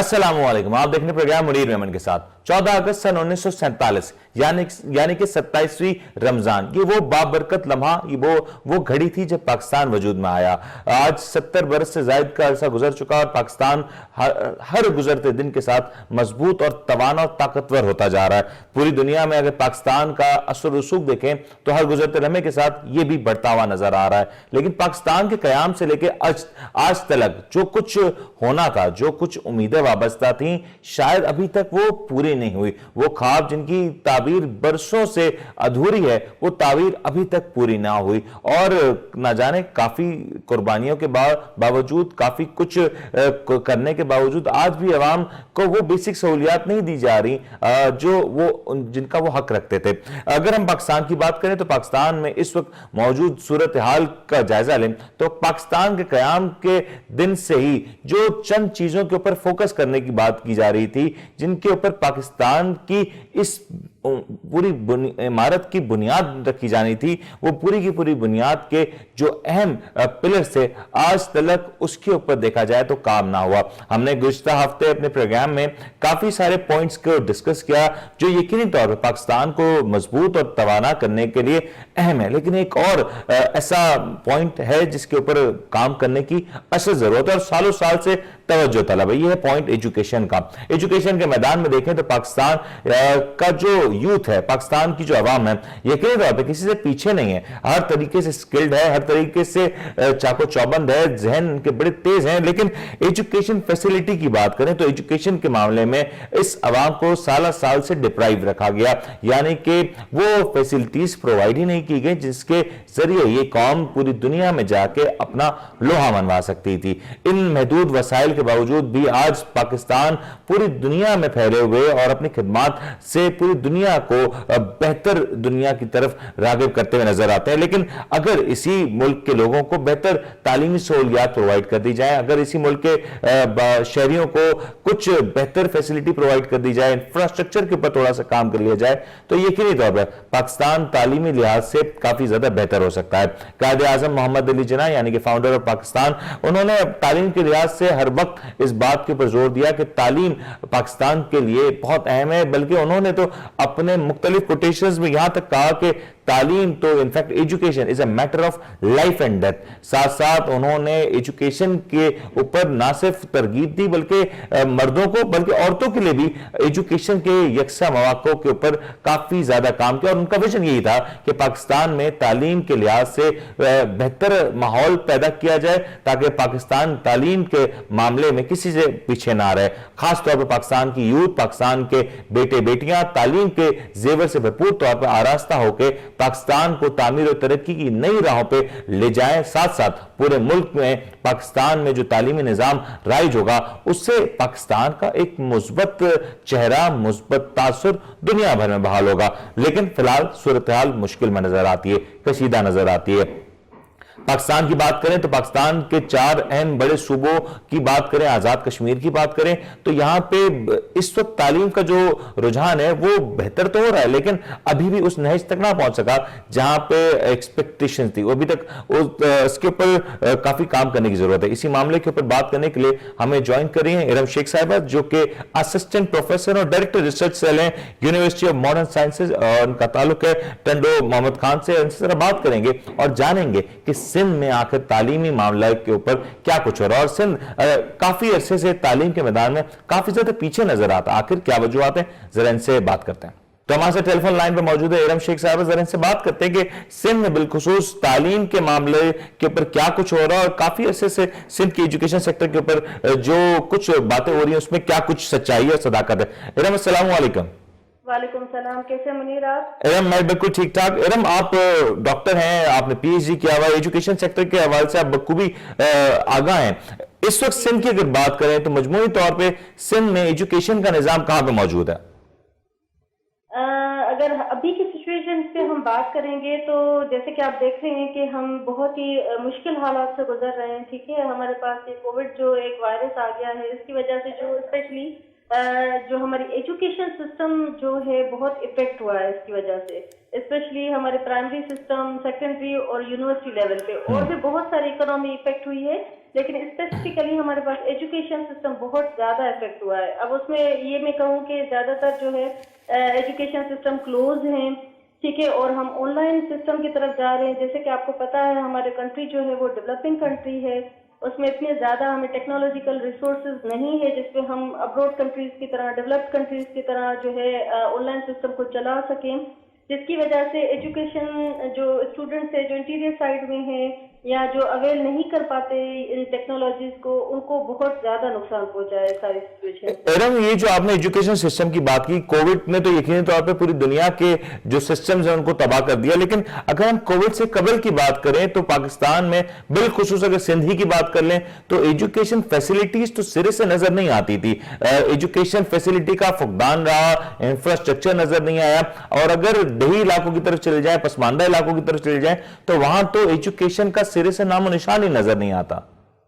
السلام علیکم، آپ دیکھنے پروگرام منیر میمن کے ساتھ 14 اگست سن 1947 یعنی کہ 27ویں رمضان، یہ وہ بابرکت لمحہ، یہ وہ گھڑی تھی جب پاکستان وجود میں آیا۔ آج 70 برس سے زائد کا عرصہ گزر چکا اور پاکستان ہر گزرتے دن کے ساتھ مضبوط اور توانا اور طاقتور ہوتا جا رہا ہے۔ پوری دنیا میں اگر پاکستان کا اثر رسوخ دیکھیں تو ہر گزرتے لمحے کے ساتھ یہ بھی بڑھتا ہوا نظر آ رہا ہے، لیکن پاکستان کے قیام سے لے کے آج تلک جو کچھ ہونا تھا، جو کچھ امیدیں وابستہ تھیں، شاید ابھی تک وہ پوری نہیں ہوئی۔ وہ خواب جن کی تعبیر برسوں سے ادھوری ہے، وہ تعبیر ابھی تک پوری نہ ہوئی، اور نہ جانے کافی قربانیوں کے باوجود، کافی کچھ کرنے کے باوجود آج بھی عوام کو وہ بیسک سہولیات نہیں دی جا رہی جن کا وہ حق رکھتے تھے۔ اگر ہم پاکستان کی بات کریں تو پاکستان میں اس وقت موجود صورتحال کا جائزہ لیں تو پاکستان کے قیام کے دن سے ہی جو چند چیزوں کے اوپر فوکس کرنے کی بات کی جا رہی تھی، جن کے اوپر پاکستان کی اس پوری عمارت کی بنیاد رکھی جانی تھی، وہ پوری کی پوری بنیاد کے جو اہم پلر سے آج تلک اس کے اوپر دیکھا جائے تو کام نہ ہوا۔ ہم نے گزشتہ ہفتے اپنے پروگرام میں کافی سارے پوائنٹس کو ڈسکس کیا جو یقینی طور پر پاکستان کو مضبوط اور توانا کرنے کے لیے اہم ہے، لیکن ایک اور ایسا پوائنٹ ہے جس کے اوپر کام کرنے کی اشد ضرورت ہے اور سالوں سال سے توجہ طلب ہے۔ یہ ہے پوائنٹ ایجوکیشن کا۔ ایجوکیشن کے میدان میں دیکھیں تو پاکستان کا جو یوتھ ہے، پاکستان کی جو عوام ہے، یقینی طور پہ کسی سے پیچھے نہیں ہے، ہر طریقے سے سکلڈ ہے، ہر طریقے سے چاقو چوبند ہے، ذہن ان کے بڑے تیز ہیں، لیکن ایجوکیشن فیسلٹی کی بات کریں تو ایجوکیشن کے معاملے میں اس عوام کو سالہ سال سے ڈپرائیو رکھا گیا، یعنی کہ وہ فیسلٹیز پرووائڈ ہی نہیں کی گئی جس کے ذریعے یہ قوم پوری دنیا میں جا کے اپنا لوہا منوا سکتی تھی۔ ان محدود وسائل کے باوجود بھی آج پاکستان پوری دنیا میں پھیلے ہوئے اور اپنی خدمات سے پوری دنیا کو بہتر دنیا کی طرف راغب کرتے ہوئے نظر آتے ہیں، لیکن اگر اسی ملک کے لوگوں کو بہتر تعلیمی سہولیات پرووائڈ کر دی جائیں، اگر اسی ملک کے شہریوں کو کچھ بہتر فیسلٹی پرووائڈ کر دی جائے، انفراسٹرکچر کے اوپر تھوڑا سا کام کر لیا جائے، تو یقینی طور پر پاکستان تعلیمی لحاظ سے کافی زیادہ بہتر ہو سکتا ہے۔ قائد اعظم محمد علی جناح یعنی کہ فاؤنڈر آف پاکستان، انہوں نے تعلیم کے لحاظ سے ہر وقت اس بات کے پر زور دیا کہ تعلیم پاکستان کے لیے بہت اہم ہے، بلکہ انہوں نے تو اپنے مختلف کوٹیشنز میں یہاں تک کہا کہ تعلیم تو in fact education is a matter of life and death. ساتھ ساتھ انہوں نے ایجوکیشن کے اوپر نہ صرف ترغیب دی بلکہ مردوں کو بلکہ عورتوں کے لیے بھی ایجوکیشن کے یکساں مواقع کے اوپر کافی زیادہ کام کیا، اور ان کا ویژن یہی تھا کہ پاکستان میں تعلیم کے لحاظ سے بہتر ماحول پیدا کیا جائے تاکہ پاکستان تعلیم کے معاملے میں کسی سے پیچھے نہ رہے، خاص طور پر پاکستان کی یوتھ، پاکستان کے بیٹے بیٹیاں تعلیم کے زیور سے بھرپور طور پر آراستہ ہو کے پاکستان کو تعمیر و ترقی کی نئی راہوں پہ لے جائیں۔ ساتھ ساتھ پورے ملک میں پاکستان میں جو تعلیمی نظام رائج ہوگا اس سے پاکستان کا ایک مثبت چہرہ، مثبت تاثر دنیا بھر میں بحال ہوگا، لیکن فی الحال صورتحال مشکل میں نظر آتی ہے، کشیدہ نظر آتی ہے۔ پاکستان کی بات کریں تو پاکستان کے 4 اہم بڑے صوبوں کی بات کریں، آزاد کشمیر کی بات کریں تو یہاں پہ اس وقت تعلیم کا جو رجحان ہے وہ بہتر تو ہو رہا ہے، لیکن ابھی بھی اس نہج تک نہ پہنچ سکا جہاں پہ ایکسپیکٹیشن تھی، وہ ابھی تک اس کے اوپر کافی کام کرنے کی ضرورت ہے۔ اسی معاملے کے اوپر بات کرنے کے لیے ہمیں جوائن کر رہی ہیں ارم شیخ صاحبہ، جو کہ اسسٹنٹ پروفیسر اور ڈائریکٹر ریسرچ سیل ہیں یونیورسٹی آف ماڈرن سائنسز، اور ان کا تعلق ہے ٹنڈو محمد خان سے۔ ان سے ذرا بات کریں گے اور جانیں گے کہ سندھ میں آخر تعلیمی معاملات کے اوپر کیا کچھ ہو رہا ہے، اور سندھ کافی عرصے سے تعلیم کے میدان میں کافی زیادہ پیچھے نظر آتا، آخر کیا وجوہات ہیں، ذرا ان سے بات کرتے ہیں۔ تو ہمارے سے ٹیلی فون لائن پہ موجود ہے ارم شیخ صاحب، ذرا ان سے بات کرتے ہیں کہ سندھ میں بالخصوص تعلیم کے معاملے کے اوپر کیا کچھ ہو رہا ہے، اور کافی عرصے سے سندھ کی ایجوکیشن سیکٹر کے اوپر جو کچھ باتیں ہو رہی ہیں اس میں کیا کچھ سچائی اور صداقت ہے۔ ارم السلام علیکم۔ وعلیکم السلام، کیسے منیر آپ؟ ارم میں بالکل ٹھیک ٹھاک۔ ارم آپ ڈاکٹر ہیں، آپ نے پی ایچ ڈی کیا ہوا ہے، ایجوکیشن سیکٹر کے حوالے سے آپ بخوبی آگاہ ہیں۔ اس وقت سندھ کی اگر بات کریں تو مجموعی طور پہ سندھ میں ایجوکیشن کا نظام کہاں پہ موجود ہے؟ اگر ابھی کی سچویشن پہ ہم بات کریں گے تو جیسے کہ آپ دیکھ رہے ہیں کہ ہم بہت ہی مشکل حالات سے گزر رہے ہیں، ٹھیک ہے۔ ہمارے پاس یہ کووڈ جو ایک وائرس آ گیا ہے، اس کی وجہ سے جو اسپیشلی جو ہماری ایجوکیشن سسٹم جو ہے بہت افیکٹ ہوا ہے اس کی وجہ سے, اسپیشلی ہمارے پرائمری سسٹم, سیکنڈری اور یونیورسٹی لیول پہ, اور بھی بہت ساری اکنامی افیکٹ ہوئی ہے, لیکن اسپیسیفکلی ہمارے پاس ایجوکیشن سسٹم بہت زیادہ افیکٹ ہوا ہے. اب اس میں یہ میں کہوں کہ زیادہ تر جو ہے ایجوکیشن سسٹم کلوز ہیں, ٹھیک ہے, اور ہم آن لائن سسٹم کی طرف جا رہے ہیں. جیسے کہ آپ کو پتا ہے ہمارے کنٹری جو ہے وہ ڈیولپنگ کنٹری ہے, اس میں اتنے زیادہ ہمیں ٹیکنالوجیکل ریسورسز نہیں ہے جس پہ ہم ابروڈ کنٹریز کی طرح, ڈیولپڈ کنٹریز کی طرح جو ہے آن لائن سسٹم کو چلا سکیں, جس کی وجہ سے ایجوکیشن جو اسٹوڈنٹس ہیں جو انٹیریئر سائڈ میں ہیں یا جو اویل نہیں کر پاتے ان ٹیکنالوجیز کو, ان کو بہت زیادہ نقصان پہنچا ہے ساری سچویشن. ایرم, یہ جو آپ نے ایجوکیشن سسٹم کی بات کی, کووڈ نے تو یقینی طور پہ پوری دنیا کے جو سسٹمز ہیں ان کو تباہ کر دیا, لیکن اگر ہم کووڈ سے قبل کی بات کریں تو پاکستان میں بالخصوص اگر سندھ ہی کی بات کر لیں تو ایجوکیشن فیسلٹیز تو سرے سے نظر نہیں آتی تھی. ایجوکیشن فیسلٹی کا فقدان رہا, انفراسٹرکچر نظر نہیں آیا, اور اگر دیہی علاقوں کی طرف چلے جائیں, پسماندہ علاقوں کی طرف چلے جائیں تو وہاں تو ایجوکیشن کا سرے سے نام و نشان ہی نظر نہیں آتا.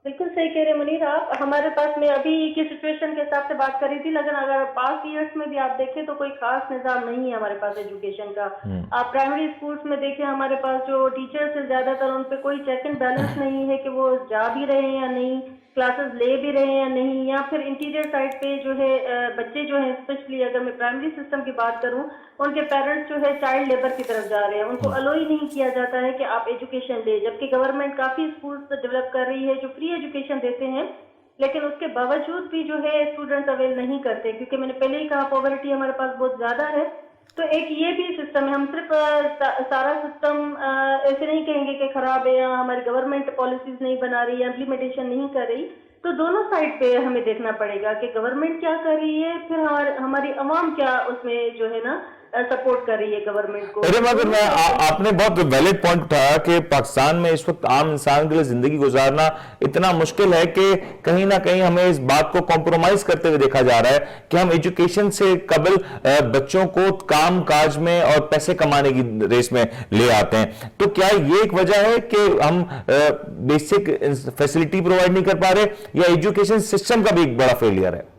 بالکل صحیح کہہ رہے منیر آپ. ہمارے پاس میں ابھی کی سچویشن کے حساب سے بات کری تھی, لیکن اگر پاسٹ ایئرس میں بھی آپ دیکھیں تو کوئی خاص نظام نہیں ہے ہمارے پاس ایجوکیشن کا. آپ پرائمری اسکولس میں دیکھیں ہمارے پاس جو ٹیچرس ہیں زیادہ تر ان پہ کوئی چیک اینڈ بیلنس نہیں ہے کہ وہ جا بھی رہے ہیں یا نہیں, کلاسز لے بھی رہے ہیں یا نہیں, یا پھر انٹیریئر سائڈ پہ جو ہے بچے جو ہیں, اسپیشلی اگر میں پرائمری سسٹم کی بات کروں, ان کے پیرنٹس جو ہے چائلڈ لیبر کی طرف جا رہے ہیں, ان کو الو ہی نہیں کیا جاتا ہے کہ آپ ایجوکیشن لے, جبکہ گورنمنٹ کافی اسکولس ڈیولپ کر رہی ہے جو فری ایجوکیشن دیتے ہیں, لیکن اس کے باوجود بھی جو ہے اسٹوڈنٹس اویل نہیں کرتے, کیونکہ میں نے پہلے ہی کہا پاورٹی ہمارے پاس بہت زیادہ ہے. تو ایک یہ بھی سسٹم ہے, ہم صرف سارا سسٹم ایسے نہیں کہیں گے کہ خراب ہے یا ہماری گورنمنٹ پالیسیز نہیں بنا رہی ہے, امپلیمنٹیشن نہیں کر رہی. تو دونوں سائڈ پہ ہمیں دیکھنا پڑے گا کہ گورنمنٹ کیا کر رہی ہے, پھر ہماری عوام کیا اس میں جو ہے نا سپورٹ کر رہی ہے گورنمنٹ کو. مگر میں آپ نے بہت ویلڈ پوائنٹ اٹھایا کہ پاکستان میں اس وقت عام انسان کے لیے زندگی گزارنا اتنا مشکل ہے کہ کہیں نہ کہیں ہمیں اس بات کو کمپرومائز کرتے ہوئے دیکھا جا رہا ہے کہ ہم ایجوکیشن سے قبل بچوں کو کام کاج میں اور پیسے کمانے کی ریس میں لے آتے ہیں. تو کیا یہ ایک وجہ ہے کہ ہم بیسک فیسلٹی پرووائڈ نہیں کر پا رہے, یا ایجوکیشن سسٹم کا بھی ایک بڑا فیلئر ہے؟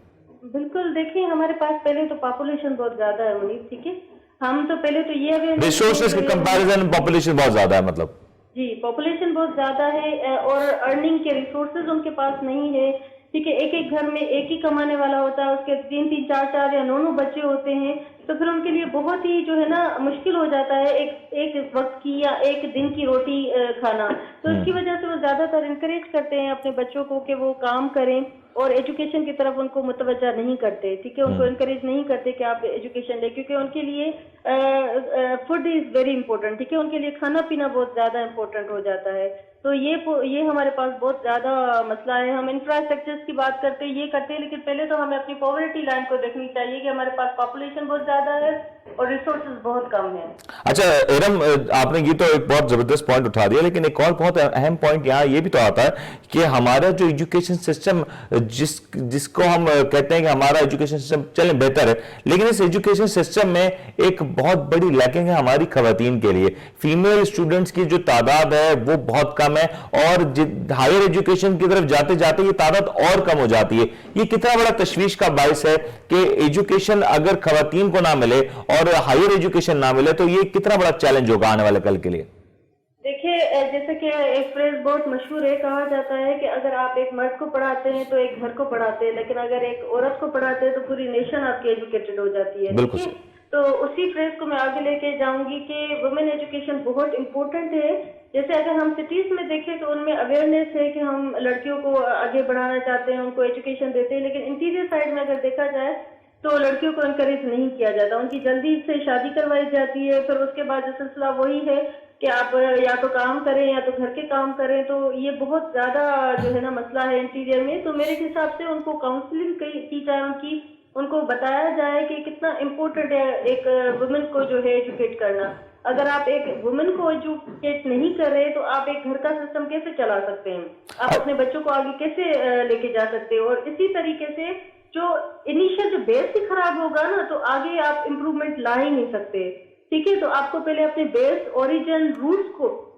بالکل, دیکھیں ہمارے پاس پہلے تو پاپولیشن بہت زیادہ ہے منیر, ٹھیک ہے, ہم تو پہلے تو یہ ریسورسز کے کمپیریزن پاپولیشن بہت زیادہ ہے, مطلب جی پاپولیشن بہت زیادہ ہے اور ارننگ کے ریسورسز ان کے پاس نہیں ہے, ٹھیک ہے. ایک ایک گھر میں ایک ہی کمانے والا ہوتا ہے, اس کے 3 4 یا 9 بچے ہوتے ہیں, تو پھر ان کے لیے بہت ہی جو ہے نا مشکل ہو جاتا ہے ایک وقت کی یا ایک دن کی روٹی کھانا. تو اس کی وجہ سے وہ زیادہ تر انکریج کرتے ہیں اپنے بچوں کو کہ وہ کام کریں, اور ایجوکیشن کی طرف ان کو متوجہ نہیں کرتے, ٹھیک ہے, ان کو انکریج نہیں کرتے کہ آپ ایجوکیشن لیں, کیونکہ ان کے لیے فوڈ از ویری امپورٹنٹ, ٹھیک ہے, ان کے لیے کھانا پینا بہت زیادہ امپورٹنٹ ہو جاتا ہے. تو یہ ہمارے پاس بہت زیادہ مسئلہ ہے. ہم انفراسٹرکچر کی بات کرتے یہ کرتے ہیں, لیکن پہلے تو ہمیں اپنی پاورٹی لائن کو دیکھنی چاہیے کہ ہمارے پاس پاپولیشن بہت زیادہ ہے اور ریسورسز بہت کم ہیں. اچھا ایرم, آپ نے یہ تو ایک بہت زبردست پوائنٹ اٹھا دیا, لیکن ایک اور بہت اہم پوائنٹ یہاں یہ بھی تو آتا ہے کہ ہمارا جو ایجوکیشن سسٹم جس کو ہم کہتے ہیں کہ ہمارا ایجوکیشن سسٹم چلیں بہتر ہے, لیکن اس ایجوکیشن سسٹم میں ایک بہت بڑی لیکنگ ہے ہماری خواتین کے لیے. فیمیل اسٹوڈنٹس کی جو تعداد ہے وہ بہت کم ہے, اور ہائر ایجوکیشن کی طرف جاتے جاتے یہ تعداد اور کم ہو جاتی ہے. یہ کتنا بڑا تشویش کا باعث ہے کہ ایجوکیشن اگر خواتین کو نہ ملے اور ہائر ایجوکیشن نہ ملے تو یہ کتنا بڑا چیلنج ہوگا آنے والے کل کے لیے. دیکھیے, جیسے کہ ایک فریز بہت مشہور ہے, کہا جاتا ہے کہ اگر آپ ایک مرد کو پڑھاتے ہیں تو ایک گھر کو پڑھاتے ہیں, لیکن اگر ایک عورت کو پڑھاتے ہیں تو پوری نیشن آپ کی ایجوکیٹڈ ہو جاتی ہے. بالکل. تو اسی فریز کو میں آگے لے کے جاؤں گی کہ وومن ایجوکیشن بہت امپورٹنٹ ہے. جیسے اگر ہم سٹیز میں دیکھیں تو ان میں اویئرنیس ہے کہ ہم لڑکیوں کو آگے بڑھانا چاہتے ہیں, ان کو ایجوکیشن دیتے ہیں, لیکن انٹیریئر سائڈ میں اگر دیکھا جائے تو لڑکیوں کو انکریج نہیں کیا جاتا, ان کی جلدی سے شادی کروائی جاتی ہے. پھر اس کے بعد جو سلسلہ وہی ہے کہ آپ یا تو کام کریں یا تو گھر کے کام کریں. تو یہ بہت زیادہ جو ہے نا مسئلہ ہے انٹیریئر میں. تو میرے حساب سے ان کو کاؤنسلنگ کی جائے, ان کو بتایا جائے کہ کتنا امپورٹنٹ ہے ایک وومن کو جو ہے ایجوکیٹ کرنا. اگر آپ ایک وومن کو ایجوکیٹ نہیں کر رہے تو آپ ایک گھر کا سسٹم کیسے چلا سکتے ہیں, آپ اپنے بچوں کو آگے کیسے لے کے جا سکتے ہیں. اور اسی طریقے سے جو انیشیل جو بیس ہی خراب ہوگا نا تو آگے آپ امپروومنٹ لا ہی نہیں سکتے, ٹھیک ہے. تو آپ کو پہلے اپنے بیس اوریجن روٹس کو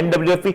NWFE,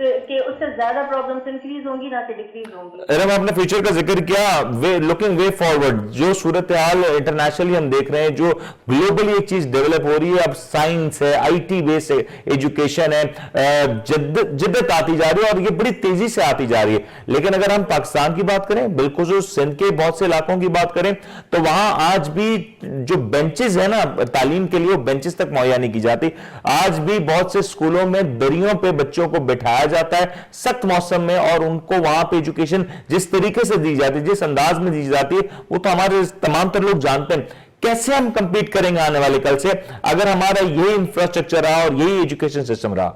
کہ اس سے زیادہ پرابلمس انکریز ہوں گی نہ کہ ڈیکریز ہوں گی. ارم آپ نے فیوچر کا ذکر کیا, لوکنگ وے فارورڈ, جو صورتحال انٹرنیشنلی ہم دیکھ رہے ہیں, جو گلوبلی ایک چیز ڈیولپ ہو رہی ہے, اب سائنس ہے, آئی ٹی بیس ایجوکیشن ہے, جدت آتی جا رہی ہے اور یہ بڑی تیزی سے آتی جا رہی ہے. لیکن اگر ہم پاکستان کی بات کریں, بالخصوص سندھ کے بہت سے علاقوں کی بات کریں, تو وہاں آج بھی جو بینچز ہیں نا تعلیم کے لیے, وہ بینچز تک مہیا نہیں کی جاتی. آج بھی بہت سے اسکولوں میں دریوں پہ بچوں کو بٹھایا جاتا ہے سخت موسم میں, اور ان کو وہاں پہ ایجوکیشن جس طریقے سے دی جاتی ہے, جس انداز میں دی جاتی ہے, وہ تو ہمارے تمام تر لوگ جانتے ہیں. کیسے ہم کمپیٹ کریں گے آنے والے کل سے اگر ہمارا یہی انفراسٹرکچر رہا اور یہی ایجوکیشن سسٹم رہا؟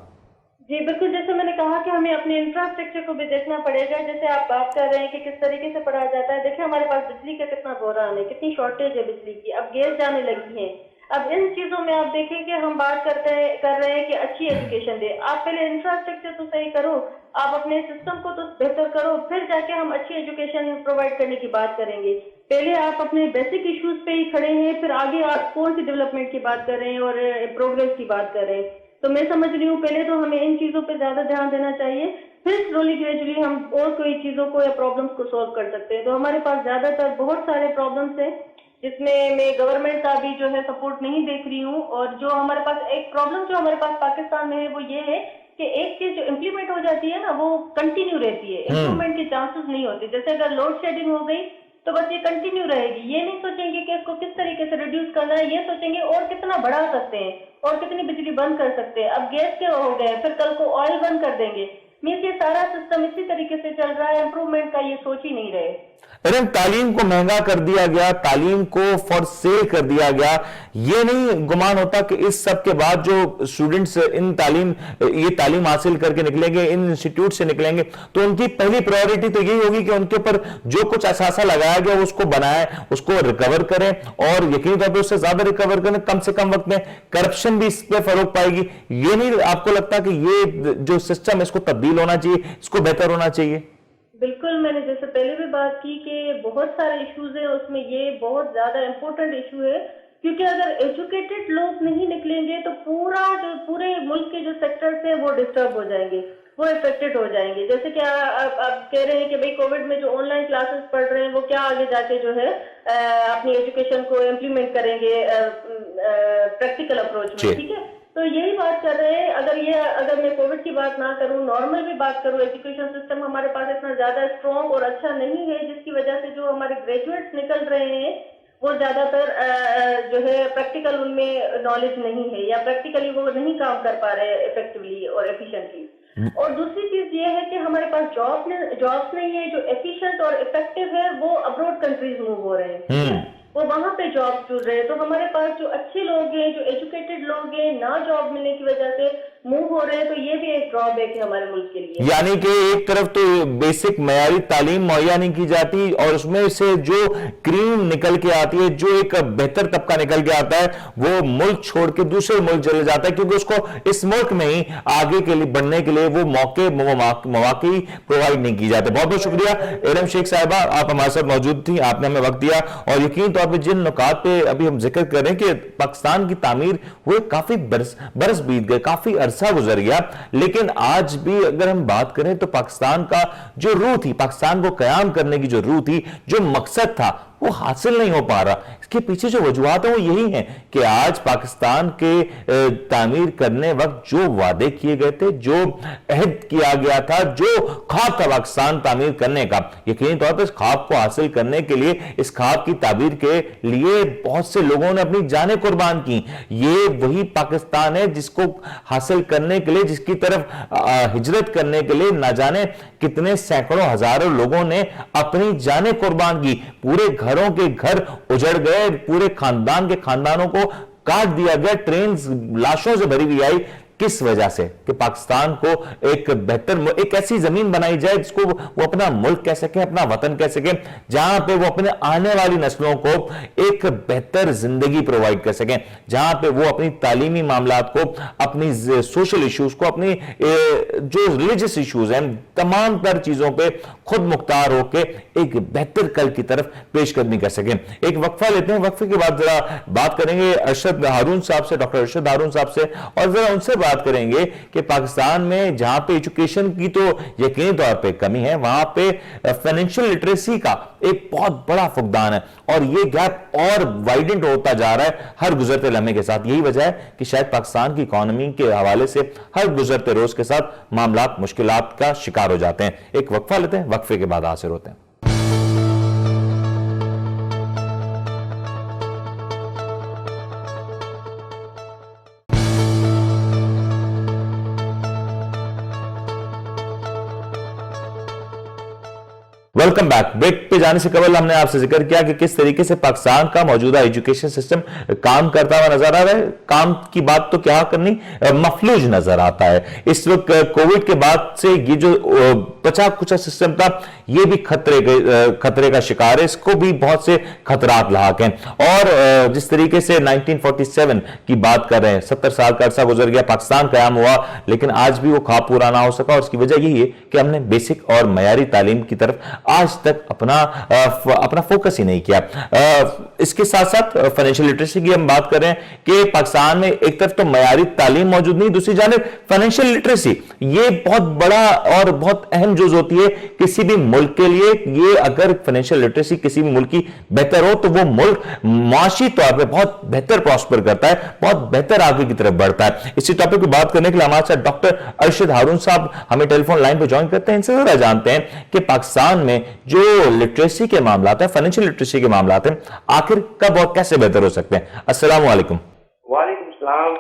جی بالکل, جیسے میں نے کہا کہ ہمیں اپنے انفراسٹرکچر کو بھی دیکھنا پڑے گا. جیسے آپ بات کر رہے ہیں کہ کس طریقے سے پڑھایا جاتا ہے, دیکھیں ہمارے پاس بجلی کا کتنا بحران ہے, کتنی شارٹیج ہے بجلی کی, اب گیس جانے لگی ہیں. اب ان چیزوں میں آپ دیکھیں کہ ہم بات کر رہے ہیں کہ اچھی ایجوکیشن دے. آپ پہلے انفراسٹرکچر تو صحیح کرو, آپ اپنے سسٹم کو تو بہتر کرو, پھر جا کے ہم اچھی ایجوکیشن پرووائڈ کرنے کی بات کریں گے. پہلے آپ اپنے بیسک ایشوز پہ ہی کھڑے ہیں, پھر آگے آپ کون سی ڈیولپمنٹ کی بات کر رہے ہیں اور پروگریس کی بات کر رہے ہیں. تو میں سمجھ رہی ہوں پہلے تو ہمیں ان چیزوں پہ زیادہ دھیان دینا چاہیے, پھر سلولی گریجولی ہم اور کوئی چیزوں کو یا پرابلمس کو سولو کر سکتے ہیں. تو ہمارے پاس زیادہ تر بہت سارے پرابلمس ہیں جس میں گورنمنٹ کا بھی جو ہے سپورٹ نہیں دیکھ رہی ہوں. اور جو ہمارے پاس ایک پرابلم جو ہمارے پاس پاکستان میں ہے وہ یہ ہے کہ ایک چیز جو امپلیمنٹ ہو جاتی ہے نا وہ کنٹینیو رہتی ہے, امپروومنٹ کے چانسز نہیں ہوتے. جیسے اگر لوڈ شیڈنگ ہو گئی تو بس یہ کنٹینیو رہے گی, یہ نہیں سوچیں گے کہ اس کو کس طریقے سے ریڈیوس کرنا ہے, یہ سوچیں گے اور کتنا بڑھا سکتے ہیں اور کتنی بجلی بند کر سکتے ہیں. اب گیس کے ہو گئے, پھر کل کو آئل بند کر دیں گے. مینس یہ سارا سسٹم اسی طریقے سے چل رہا ہے, امپروومنٹ کا یہ سوچ ہی نہیں رہے. تعلیم کو مہنگا کر دیا گیا, تعلیم کو فار سیل کر دیا گیا. یہ نہیں گمان ہوتا کہ اس سب کے بعد جو اسٹوڈنٹس یہ تعلیم حاصل کر کے نکلیں گے, ان انسٹیٹیوٹ سے نکلیں گے, تو ان کی پہلی پرائیورٹی تو یہی ہوگی کہ ان کے اوپر جو کچھ اثاثہ لگایا گیا اس کو بنائیں, اس کو ریکور کریں, اور یقینی طور پہ اس سے زیادہ ریکور کریں کم سے کم وقت میں. کرپشن بھی اس پہ فروغ پائے گی. یہ نہیں آپ کو لگتا کہ یہ جو سسٹم ہے اس کو تبدیل ہونا چاہیے, اس کو بہتر ہونا چاہیے؟ بالکل, میں نے جیسے پہلے بھی بات کی کہ بہت سارے ایشوز ہیں, اس میں یہ بہت زیادہ امپورٹنٹ ایشو ہے, کیونکہ اگر ایجوکیٹڈ لوگ نہیں نکلیں گے تو پورے ملک کے جو سیکٹرز ہیں وہ ڈسٹرب ہو جائیں گے, وہ افیکٹڈ ہو جائیں گے. جیسے کہ آپ کہہ رہے ہیں کہ بھئی کووڈ میں جو آن لائن کلاسز پڑھ رہے ہیں وہ کیا آگے جا کے جو ہے اپنی ایجوکیشن کو امپلیمنٹ کریں گے پریکٹیکل اپروچ میں, ٹھیک ہے. تو یہی بات کر رہے ہیں. اگر میں کووڈ کی بات نہ کروں, نارمل بھی بات کروں, ایجوکیشن سسٹم ہمارے پاس اتنا زیادہ اسٹرانگ اور اچھا نہیں ہے, جس کی وجہ سے جو ہمارے گریجویٹس نکل رہے ہیں وہ زیادہ تر جو ہے پریکٹیکل ان میں نالج نہیں ہے, یا پریکٹیکلی وہ نہیں کام کر پا رہے ایفیکٹولی اور ایفیشینٹلی. اور دوسری چیز یہ ہے کہ ہمارے پاس جابس نہیں ہے جو ایفیشینٹ اور افیکٹو ہے, وہ ابروڈ کنٹریز موو ہو رہے ہیں, وہ وہاں پہ جاب ڈھونڈ رہے ہیں. تو ہمارے پاس جو اچھے لوگ ہیں, جو ایجوکیٹڈ لوگ ہیں, نہ جاب ملنے کی وجہ سے موو ہو رہے ہیں, تو یہ بھی ایک ڈرا بیک ہے ہمارے ملک کے لیے. یعنی کہ ایک طرف تو بیسک معیاری تعلیم مہیا نہیں کی جاتی, اور اس میں سے جو کریم نکل کے آتی ہے, جو ایک بہتر طبقہ نکل کے آتا ہے, وہ ملک چھوڑ کے دوسرے ملک چلے جاتا ہے, کیونکہ اس کو اس ملک میں ہی آگے کے لیے بڑھنے کے لیے وہ مواقع پرووائڈ نہیں کی جاتے. بہت بہت شکریہ ارم شیخ صاحبہ, آپ ہمارے ساتھ موجود تھیں, آپ نے ہمیں وقت دیا. اور یقین طور پہ جن نکات پہ ابھی ہم ذکر کر رہے ہیں کہ پاکستان کی تعمیر ہوئے کافی برس بیت گئے, کافی عرصہ گزر گیا, لیکن آج بھی اگر ہم بات کریں تو پاکستان کا جو روح تھی, پاکستان کو قیام کرنے کی جو روح تھی, جو مقصد تھا, وہ حاصل نہیں ہو پا رہا. اس کے پیچھے جو وجوہات ہیں وہ یہی ہیں کہ آج پاکستان کے تعمیر کرنے وقت جو وعدے کیے گئے تھے, جو عہد کیا گیا تھا, جو خواب تھا پاکستان تعمیر کرنے کا, یقینی طور پر اس خواب کو حاصل کرنے کے لیے, اس خواب کی تعبیر کے لیے بہت سے لوگوں نے اپنی جانیں قربان کی. یہ وہی پاکستان ہے جس کو حاصل کرنے کے لیے, جس کی طرف ہجرت کرنے کے لیے نہ جانے کتنے سینکڑوں ہزاروں لوگوں نے اپنی جانیں قربان کی. پورے گھروں کے گھر اجڑ گئے, پورے خاندان کے خاندانوں کو کاٹ دیا گیا, ٹرینز لاشوں سے بھری ہوئی آئی. کس وجہ سے؟ کہ پاکستان کو ایک بہتر ایک ایسی زمین بنائی جائے جس کو وہ اپنا ملک کہہ سکیں, اپنا وطن کہہ سکیں, جہاں پہ وہ اپنے آنے والی نسلوں کو ایک بہتر زندگی پرووائڈ کر سکیں, جہاں پہ وہ اپنی تعلیمی معاملات کو, اپنی سوشل ایشوز کو, اپنی جو ریلیجس ایشوز ہیں, تمام تر چیزوں پہ خود مختار ہو کے ایک بہتر کل کی طرف پیش قدمی کر سکیں. ایک وقفہ لیتے ہیں, وقفے کے بعد ذرا بات کریں گے ارشد ہارون صاحب سے, ڈاکٹر ارشد ہارون صاحب سے, اور ذرا ان سے بات کریں گے کہ پاکستان میں جہاں پہ ایجوکیشن کی تو یقینی طور پہ کمی ہے، وہاں پہ فائنینشیل لٹریسی کا ایک بہت بڑا فقدان ہے، اور یہ گیپ اور وائڈنٹ ہوتا جا رہا ہے ہر گزرتے لمحے کے ساتھ۔ یہی وجہ ہے کہ شاید پاکستان کی اکانومی کے حوالے سے ہر گزرتے روز کے ساتھ معاملات مشکلات کا شکار ہو جاتے ہیں۔ ایک وقفہ لیتے ہیں، وقفے کے بعد حاضر ہوتے ہیں۔ Welcome back. بریک پہ جانے سے قبل ہم نے آپ سے ذکر کیا کہ کس طریقے سے پاکستان کا موجودہ ایجوکیشن سسٹم کام کرتا ہوا نظر آ رہا ہے۔ کام کی بات تو کیا کرنی، مفلوج نظر آتا ہے۔ اس وقت کووڈ کے بعد سے یہ جو بچا کچا سسٹم تھا یہ بھی خطرے کا شکار ہے، اس کو بھی بہت سے خطرات لاحق ہیں۔ اور جس طریقے سے 1947 کی بات کر رہے ہیں، 70 سال کا عرصہ گزر گیا، پاکستان قیام ہوا، لیکن آج بھی وہ خواب پورا نہ ہو سکا، اور اس کی وجہ یہی ہے کہ ہم نے بیسک اور معیاری تعلیم کی طرف آج تک اپنا فوکس ہی نہیں کیا۔ اس کے ساتھ ساتھ فائنینشیل لٹریسی کی ہم بات کر رہے ہیں کہ پاکستان میں ایک طرف تو معیاری تعلیم موجود نہیں، دوسری جانب فائنینشیل لٹریسی یہ بہت بڑا اور بہت اہم جز ہوتی ہے کسی بھی ملک کے لیے۔ یہ اگر فائنینشیل لٹریسی کسی بھی ملک کی بہتر ہو تو وہ ملک معاشی طور پہ بہت بہتر پراسپر کرتا ہے، بہت بہتر آگے کی طرف بڑھتا ہے۔ اسی ٹاپک پہ بات کرنے کے لیے ہمارے ساتھ ڈاکٹر ارشد ہارون صاحب ہمیں ٹیلی فون لائن پہ جوائن کرتے ہیں۔ ان سے ذرا جانتے ہیں کہ پاکستان میں جو لٹریسی کے معاملات ہیں، فائنینشیل لٹریسی کے معاملات ہیں، آخر کب اور کیسے بہتر ہو سکتے ہیں؟ السلام علیکم۔ وعلیکم السلام۔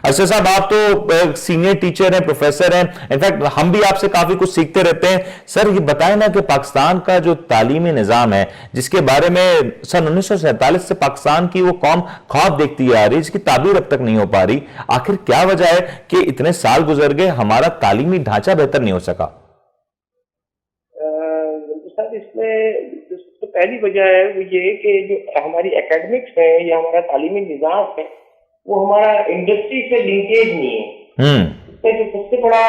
ارشد صاحب، آپ تو سینئر ٹیچر ہیں، پروفیسر ہیں، انفیکٹ ہم بھی آپ سے کافی کچھ سیکھتے رہتے ہیں۔ سر یہ بتائیں نا کہ پاکستان کا جو تعلیمی نظام ہے، جس کے بارے میں سن 1947 سے پاکستان کی وہ قوم خواب دیکھتی آ رہی ہے، جس کی تعبیر اب تک نہیں ہو پا رہی، آخر کیا وجہ ہے کہ اتنے سال گزر گئے ہمارا تعلیمی ڈھانچہ بہتر نہیں ہو سکا؟ اس میں جو پہلی وجہ ہے وہ یہ کہ جو ہماری اکیڈمکس ہے یا ہمارا تعلیمی نظام ہے وہ ہمارا انڈسٹری سے لنکیج نہیں ہے۔ اس کا جو سب سے بڑا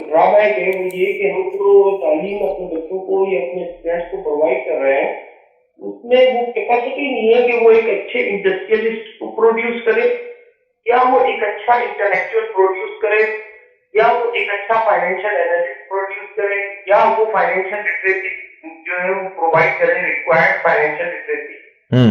ڈرا بیک ہے وہ یہ کہ ہم جو تعلیم اپنے بچوں کو یا اپنے اسٹوڈینٹس کو پرووائڈ کر رہے ہیں اس میں وہ کیپیسٹی نہیں ہے کہ وہ ایک اچھے انڈسٹریلسٹ کو پروڈیوس کرے، یا وہ ایک اچھا انٹلیکچوئل پروڈیوس کرے، یا وہ ایک اچھا فائنینشیل اینالسٹ پروڈیوس کرے، یا وہ فائنینشیل لٹریسی جو ہے وہ پرووائڈ کریں، ریکوائرڈ فائنینشیل لٹریسی،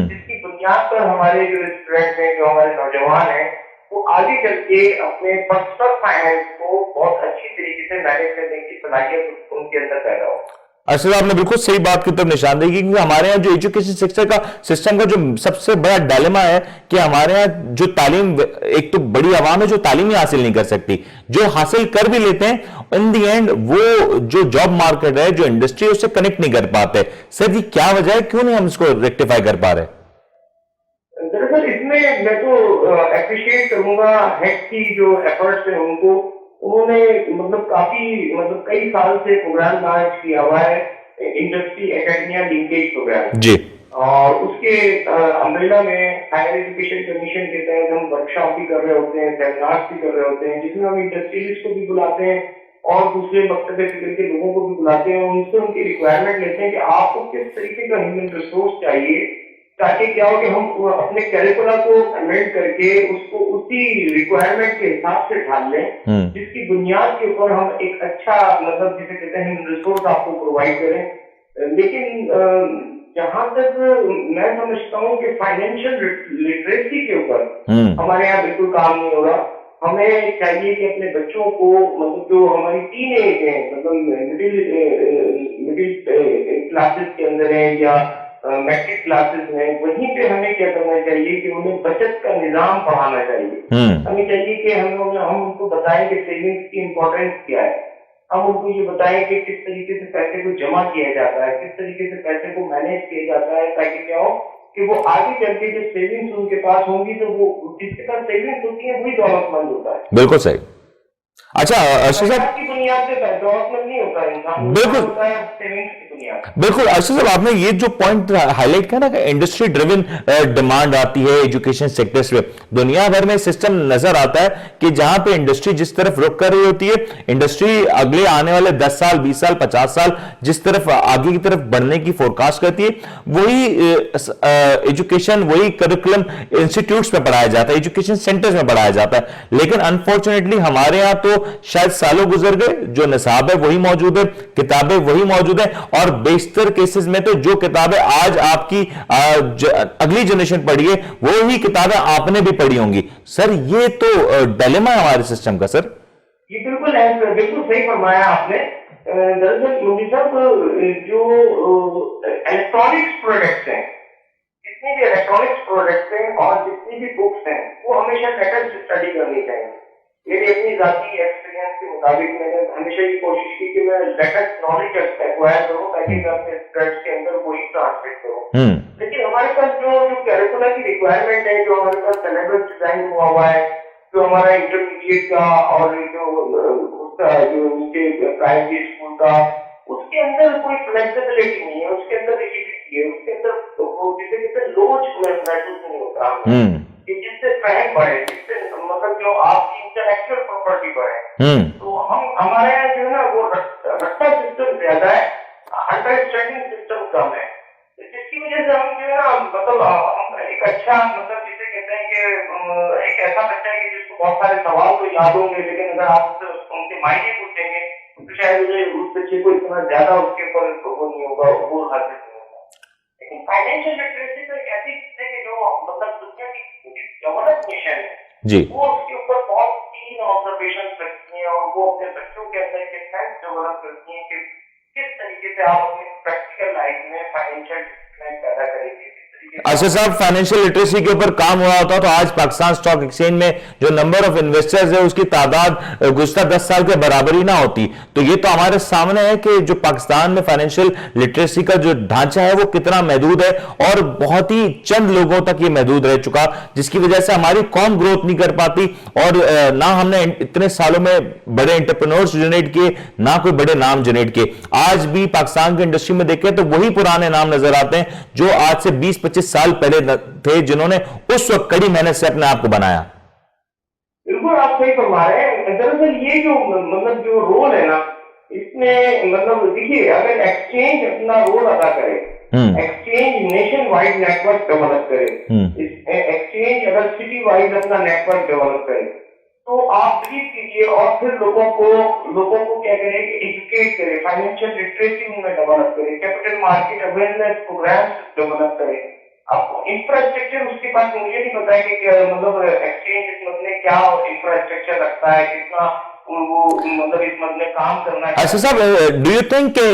جس کی بنیاد پر ہمارے جو اسٹوڈینٹ ہیں، جو ہمارے نوجوان ہیں، وہ آگے چل کے اپنے پرسنل فائنینس کو بہت اچھی طریقے سے مینیج کرنے کی صلاحیت ان کے اندر پیدا ہو۔ ارشد آپ نے بالکل صحیح بات کی طرف نشاندہی کی، کیونکہ ہمارے یہاں جو ایجوکیشن سسٹم کا جو سب سے بڑا ڈائلیما ہے کہ ہمارے یہاں جو تعلیم، ایک تو بڑی عوام ہے جو تعلیم ہی حاصل نہیں کر سکتی، جو حاصل کر بھی لیتے ہیں ان دی اینڈ وہ جو جاب مارکیٹ ہے، جو انڈسٹری، اس سے کنیکٹ نہیں کر پاتے۔ سر یہ کیا وجہ ہے، کیوں نہیں ہم اس کو ریکٹیفائی کر پا رہے؟ دراصل اس میں تو اپریشیٹ کروں گا ہیڈ کی جو ایفرٹس ہیں ان کو، انہوں نے کافی کئی سال سے پروگرام لانچ کیا ہوا ہے، انڈسٹری اکیڈمیا لنکیج پروگرام جی، اور اس کے امبریلا میں ہائر ایجوکیشن کمیشن کے تحت ہم ورک شاپ بھی کر رہے ہوتے ہیں، سیمینارز بھی کر رہے ہوتے ہیں، جس میں ہم انڈسٹریلسٹ کو بھی بلاتے ہیں اور دوسرے مکتب فکر کے لوگوں کو بھی بلاتے ہیں، ان سے ان کی ریکوائرمنٹ لیتے ہیں کہ آپ کو کس طریقے کا ہیومن ریسورس چاہیے، تاکہ کیا ہو کہ ہم اپنے کیریکولا کو امینڈ کر کے اس کو اسی ریکوائرمنٹ کے حساب سے ڈھال لیں، جس کی بنیاد کے اوپر ہم ایک اچھا جسے کہتے ہیں ریسورس آپ کو پرووائڈ کریں۔ لیکن جہاں تک میں سمجھتا ہوں کہ فائنینشیل لٹریسی کے اوپر ہمارے یہاں بالکل کام نہیں ہو رہا۔ ہمیں چاہیے کہ اپنے بچوں کو جو ہماری ٹین ایج ہے، مڈل کلاسز کے اندر ہیں یا میٹرک کلاسز ہیں، وہیں پہ ہمیں کیا کرنا چاہیے کہ انہیں بچت کا نظام پڑھانا چاہیے۔ ہمیں چاہیے کہ ہم ان کو بتائیں کہ سیونگس کی امپورٹینس کیا ہے، ہم ان کو یہ بتائیں کہ کس طریقے سے پیسے کو جمع کیا جاتا ہے، کس طریقے سے پیسے کو مینیج کیا جاتا ہے، تاکہ کیا ہو کہ وہ آگے چل کے جو سیونگس ان کے پاس ہوں گی تو وہ جس کے پاس سیونگس ہوتی ہیں وہی دولت مند ہوتا ہے۔ بالکل صحیح۔ اچھا ارشد صاحب، کی بنیاد پہ دولت مند نہیں ہوتا انسان، بالکل ہوتا ہے سیونگس کی بنیاد۔ بالکل ارشد صاحب، آپ نے یہ جو پوائنٹ ہائی لائٹ کیا نا کہ انڈسٹری ڈریون ڈیمانڈ آتی ہے ایجوکیشن سیکٹرز پہ، دنیا بھر میں سسٹم نظر آتا ہے کہ جہاں پہ انڈسٹری جس طرف رخ کر رہی ہوتی ہے، انڈسٹری اگلے آنے والے 10 سال 20 سال 50 سال جس طرف آگے کی طرف بڑھنے کی فورکاسٹ کرتی ہے، وہی ایجوکیشن وہی کریکولم انسٹیٹیوٹس میں پڑھایا جاتا ہے، ایجوکیشن سینٹرز میں پڑھایا جاتا ہے. لیکن انفارچونیٹلی ہمارے ہاں تو شاید سالوں گزر گئے، جو نصاب ہے وہی موجود ہے، کتابیں وہی موجود ہیں، اور بیشتر کیسز میں تو جو کتابیں آج آپ کی اگلی جنریشن پڑھی ہے وہی کتابیں آپ نے بھی پڑھی ہوں گی. سر یہ تو ڈیلیما ہے ہمارے سسٹم کا. سر یہ بالکل صحیح فرمایا آپ نے. دراصل مودی صاحب جو الیکٹرانکس پروڈکٹس ہیں، جتنی بھی الیکٹرانکس پروڈکٹس ہیں اور جتنی بھی بکس ہیں، وہ ہمیشہ پیٹرن سے اسٹڈی کرنی چاہیے. میری اپنی ذاتی ایکسپیرینس کے مطابق میں نے ہمیشہ یہ کوشش کی کہ میں لیٹسٹ نالج ایکوائر کروں تاکہ میں اپنے اسٹوڈنٹس کے اندر وہی ٹرانسمیٹ کروں. لیکن ہمارے پاس جو کیریکولر کی ریکوائرمنٹ ہے، جو ہمارے پاس سلیبس ڈیزائن ہوا ہوا ہے، جو ہمارا انٹرمیڈیٹ کا اور جو پرائمری اسکول کا، اس کے اندر کوئی فلیکسیبلٹی نہیں ہے، اس کے اندر ریجیڈیٹی ہے، اس کے اندر جسے کہتے ہیں لوچ محسوس نہیں ہوتا کہ جس سے فہم بڑھے، جس سے مطلب جو آپ کی انٹلیکچوئل پراپرٹی بڑھے. تو ہمارے یہاں جو ہے نا وہ رٹا سسٹم زیادہ ہے، انڈرسٹینڈنگ سسٹم کم ہے، جس کی وجہ سے ہم جو ہے نا مطلب ایک اچھا مطلب جسے کہتے ہیں کہ ایک ایسا بچہ ہے جس کو بہت سارے سوال تو یاد ہوں گے، لیکن اگر آپ ان کے معنی پوچھیں گے تو شاید اس بچے کو اتنا زیادہ اس کے اوپر وہ نہیں ہوگا، وہ حاصل نہیں ہوگا. لیکن فائنینشیل لٹریسی تو ایک ایسی چیز ہے کہ جو مطلب دنیا کی ڈیولپ نیشن ہے، وہ اس کے اوپر بہت تین آبزرویشن رکھتی ہیں، اور وہ اپنے بچوں کے اندر ایک سینس ڈیولپ کرتی ہیں کہ کس طریقے سے آپ اپنی پریکٹیکل لائف میں فائنینشیل ڈسپلن پیدا کریں گے. ارشد صاحب، فائنینشیل لٹریسی کے اوپر کام ہوا ہوتا تو آج پاکستان اسٹاک ایکسچینج میں جو نمبر آف انویسٹرز ہے اس کی تعداد گزشتہ 10 سال کے برابر ہی نہ ہوتی. تو یہ تو ہمارے سامنے ہے کہ جو پاکستان میں فائنینشیل لٹریسی کا جو ڈھانچہ ہے وہ کتنا محدود ہے، اور بہت ہی چند لوگوں تک یہ محدود رہ چکا، جس کی وجہ سے ہماری قوم گروتھ نہیں کر پاتی، اور نہ ہم نے اتنے سالوں میں بڑے انٹرپرینورز جنریٹ کیے، نہ کوئی بڑے نام جنریٹ کیے. آج بھی پاکستان کی انڈسٹری میں دیکھیں تو وہی پرانے نام نظر آتے ہیں جو آج سے 20-25 سال پہلے تھے، جنہوں نے اس وقت کڑی محنت سے اپنے آپ کو بنایا. بالکل آپ صحیح فرما رہے ہیں. دراصل یہ جو مطلب جو رول ہے نا، اس میں مطلب دیکھیے اگر ایکسچینج اپنا رول ادا کرے، exchange nationwide network develop کرے، ایکسچینج اگر سٹی وائڈ اپنا نیٹورک ڈیولپ کرے، تو آپ بلیو کیجیے، اور پھر لوگوں کو کیا کرے کہ ایجوکیٹ کرے، فائنینشیل لٹریسی ان میں ڈیولپ کرے، capital market awareness programmes develop کرے. اب انفراسٹرکچر اس کے پاس مجھے نہیں پتا ہے کہ مطلب ایکسچینج اس مطلب کیا انفراسٹرکچر رکھتا ہے، کتنا وہ مطلب اس مطلب کام کرنا ہے. ایسا صاحب، ڈو یو تھنک کہ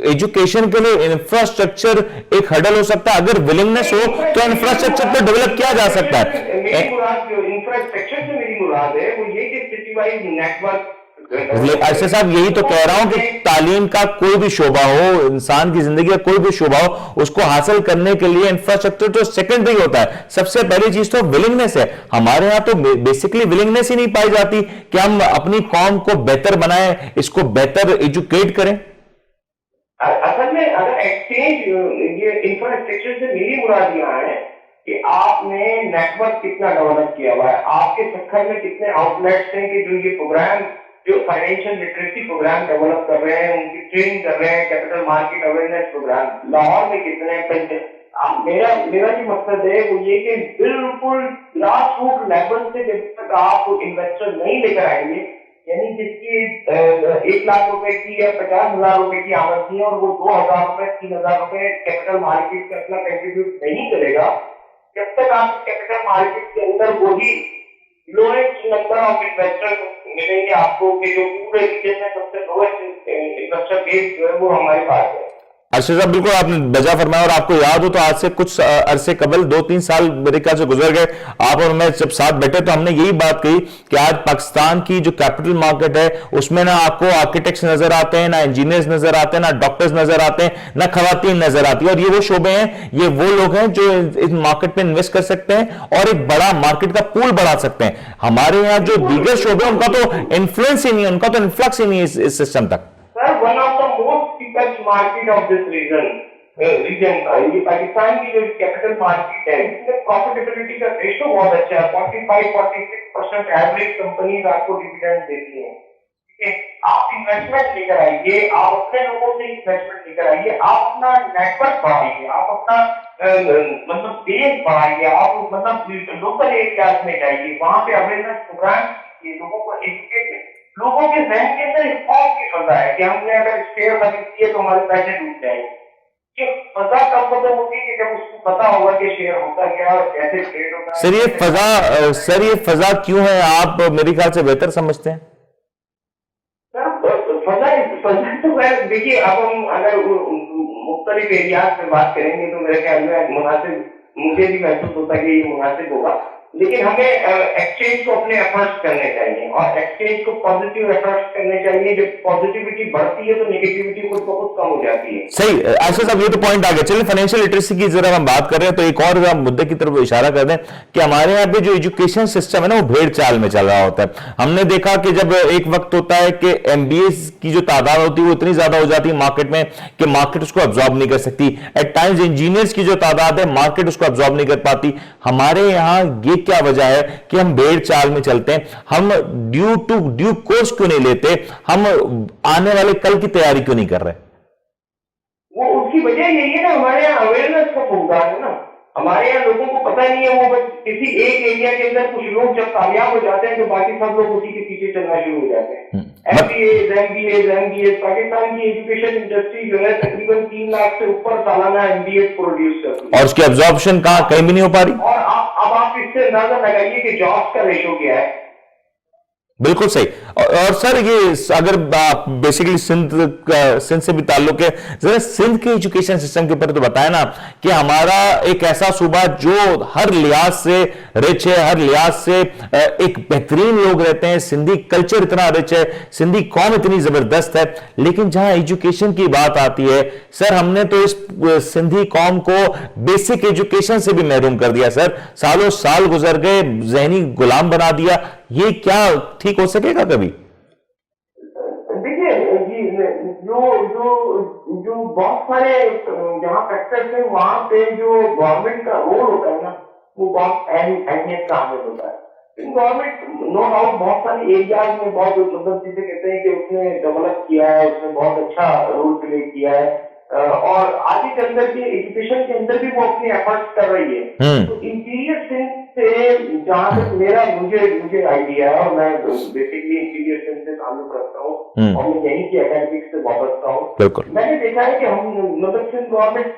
ایجوکیشن کے لیے انفراسٹرکچر ایک ہرڈل ہو سکتا ہے؟ اگر ولنگنس ہو تو انفراسٹرکچر کو ڈیولپ کیا جا سکتا ہے. میری مراد جو انفراسٹرکچر سے میری مراد ہے وہ یہ کہ سٹی وائز نیٹورک. ایسے صاحب یہی تو کہہ رہا ہوں کہ تعلیم کا کوئی بھی شعبہ ہو، انسان کی زندگی کا کوئی بھی شعبہ ہو، اس کو حاصل کرنے کے لیے انفراسٹرکچر تو سیکنڈری ہوتا ہے. سب سے پہلی چیز تو ولنگنس ہے. ہمارے ہاں تو بیسکلی ولنگنس ہی نہیں پائی جاتی کہ ہم اپنی قوم کو بہتر بنائیں، اس کو بہتر ایجوکیٹ کریں. اصل میں اگر ایکسچینج یہ انفراسٹرکچر سے میری مراد یہاں ہے کہ آپ نے نیٹورک کتنا ڈیولپ کیا ہوا ہے، آپ کے سکھر میں کتنے آؤٹ لیٹس ہیں کہ جو یہ پروگرام جو فائنینشیل لٹریسی پروگرام ڈیولپ کر رہے ہیں، ان کی ٹریننگ کر رہے ہیں، capital market awareness programme Lahore میں کتنے. میرا جو مقصد ہے وہ یہ کہ بالکل گراس روٹ لیول سے جب تک آپ انویسٹر نہیں لے کر آئیں گے، یعنی جس کی 1 لاکھ روپے کی یا 50,000 روپے کی آمد کی ہے اور وہ 2,000 روپے 3,000 روپے کیپٹل مارکیٹ سے اپنا کنٹریبیوٹ نہیں کرے گا، جب تک آپ کیپٹل مارکیٹ کے اندر وہی لوئسٹ نمبر آف انویسٹر ملیں گے آپ کو کہ جو پورے ریجن میں سب سے لوئسٹ انویسٹر بیس جو ہے وہ ہمارے پاس ہے. ارشد صاحب بالکل آپ نے بجا فرمایا، اور آپ کو یاد ہو تو آج سے کچھ عرصے قبل 2-3 سال میرے خیال سے گزر گئے، آپ اور میں جب ساتھ بیٹھے تو ہم نے یہی بات کہی کہ آج پاکستان کی جو کیپٹل مارکیٹ ہے اس میں نہ آپ کو آرکیٹیکٹس نظر آتے ہیں، نہ انجینئرز نظر آتے ہیں، نہ ڈاکٹرز نظر آتے ہیں، نہ خواتین نظر آتی ہیں. اور یہ وہ شعبے ہیں، یہ وہ لوگ ہیں جو اس مارکیٹ میں انویسٹ کر سکتے ہیں اور ایک بڑا مارکیٹ کا پول بڑھا سکتے ہیں. ہمارے یہاں جو دیگر شعبے ہیں ان کا تو انفلوئنس ہی نہیں ہے، ان کا تو انفلکس ہی نہیں ہے اس سسٹم تک. Sir one of the most peoples market of this region کا. یہ پاکستان کی جو کیپٹل مارکیٹ ہے اس میں پروفیٹیبلٹی کا ریشو بہت اچھا ہے. 45-46% ایوریج کمپنیز آپ کو ڈیویڈنڈ دیتی ہیں. آپ انویسٹمنٹ لے کر آئیے, آپ اپنے لوگوں سے انویسٹمنٹ لے کر آئیے, آپ اپنا نیٹورک بڑھائیے, آپ اپنا مطلب بیس بڑھائیے, آپ مطلب لوکل ایریاز میں جائیے, وہاں پہ اویئرنیس پروگرام کیجیے, لوگوں کو ایجوکیٹ. لوگوں کے ذہن کے اندر ایک خوف کی فضا ہے کہ ہم نے اگر شیئر خرید کیے تو ہمارے پیسے ڈوب جائیں گے. یہ فضا کب ختم ہوگی کہ جب اس کو پتا ہوگا کہ شیئر ہوتا کیا اور کیسے ٹریڈ ہوتا ہے. سر یہ فضا کیوں ہے, آپ میرے خیال سے بہتر سمجھتے ہیں. فضا تو دیکھیے, اب ہم اگر مختلف ایریاز میں بات کریں گے تو میرے خیال میں مناسب, مجھے بھی محسوس ہوتا ہے کہ یہ مناسب ہوگا. لیکن ہمیں ایکسچینج کو اپنے ایفرٹس کرنے چاہیے اور ایکسچینج کو پازیٹیو ایفرٹس کرنے چاہیے. جب پازیٹیوٹی بڑھتی ہے تو نیگیٹیوٹی خود بخود کم ہو جاتی ہے. صحیح عاشق صاحب, یہ تو پوائنٹ آ گیا. چلیے فائنینشیل لٹریسی کی ذرا ہم بات کر رہے ہیں تو ایک اور مدعے کی طرف اشارہ کر دیں کہ ہمارے یہاں پہ جو ایجوکیشن سسٹم ہے نا وہ بھیڑ چال میں چل رہا ہوتا ہے. ہم نے دیکھا کہ جب ایک وقت ہوتا ہے کہ ایم بی ایز کی جو تعداد ہوتی ہے وہ اتنی زیادہ ہو جاتی ہے مارکیٹ میں کہ مارکیٹ اس کو ابزارب نہیں کر سکتی. ایٹ ٹائمز انجینئرز کی جو تعداد ہے مارکیٹ اس کو ابزارب نہیں کر پاتی. ہمارے یہاں یہ کیا وجہ ہے کہ ہم بھیڑ چال میں چلتے ہیں؟ ہم ڈیو کورس کیوں نہیں لیتے؟ ہم آنے والے کل کی تیاری کیوں نہیں کر رہے؟ وہ اس کی وجہ یہی ہے نا, ہمارے یہاں اویئرنیس کا فقدان ہے نا. ہمارے یہاں لوگوں کو پتہ نہیں ہے. وہ بس کسی ایک ایریا کے اندر کچھ لوگ جب کامیاب ہو جاتے ہیں تو باقی سب لوگ اسی کے پیچھے چلنا شروع ہو جاتے ہیں. MBA پاکستان کی ایجوکیشن انڈسٹری جو ہے تقریباً 3 لاکھ سے اوپر سالانہ MBA پروڈیوس کرتی ہے اور اس کی ابزاربشن کہیں بھی نہیں ہو پا رہی. اور اب آپ اس سے اندازہ لگائیے کہ جابس کا ریشو کیا ہے. بالکل صحیح. اور سر یہ اگر بیسیکلی سندھ سے بھی تعلق ہے, ذرا سندھ کے ایجوکیشن سسٹم کے اوپر تو بتائیں نا کہ ہمارا ایک ایسا صوبہ جو ہر لحاظ سے رچ ہے, ہر لحاظ سے ایک بہترین لوگ رہتے ہیں, سندھی کلچر اتنا رچ ہے, سندھی قوم اتنی زبردست ہے, لیکن جہاں ایجوکیشن کی بات آتی ہے سر ہم نے تو اس سندھی قوم کو بیسک ایجوکیشن سے بھی محروم کر دیا. سر سالوں سال گزر گئے, ذہنی غلام بنا دیا. یہ کیا ٹھیک ہو سکے گا کبھی؟ دیکھیے جو بہت سارے جہاں فیکٹرز ہیں وہاں پہ جو گورنمنٹ کا رول ہوتا ہے نا وہ بہت اہمیت کا حامل ہوتا ہے. گورنمنٹ نو ڈاؤٹ بہت سارے ایریاز میں بہت مطلب جسے کہتے ہیں کہ اس نے ڈیولپ کیا ہے, اس نے بہت اچھا رول پلے کیا ہے اور آگے کے اندر کے ایجوکیشن کے اندر بھی وہ اپنے ایفرٹس کر رہی ہے. تو انٹیریئر سندھ سے جہاں تک مجھے آئیڈیا ہے, اور میں بیسکلی انٹیریئر سندھ سے تعلق رکھتا ہوں اور میں یہیں کی اکیڈمکس سے وابستہ ہوں, میں نے دیکھا ہے کہ ہم مطلب Sindh government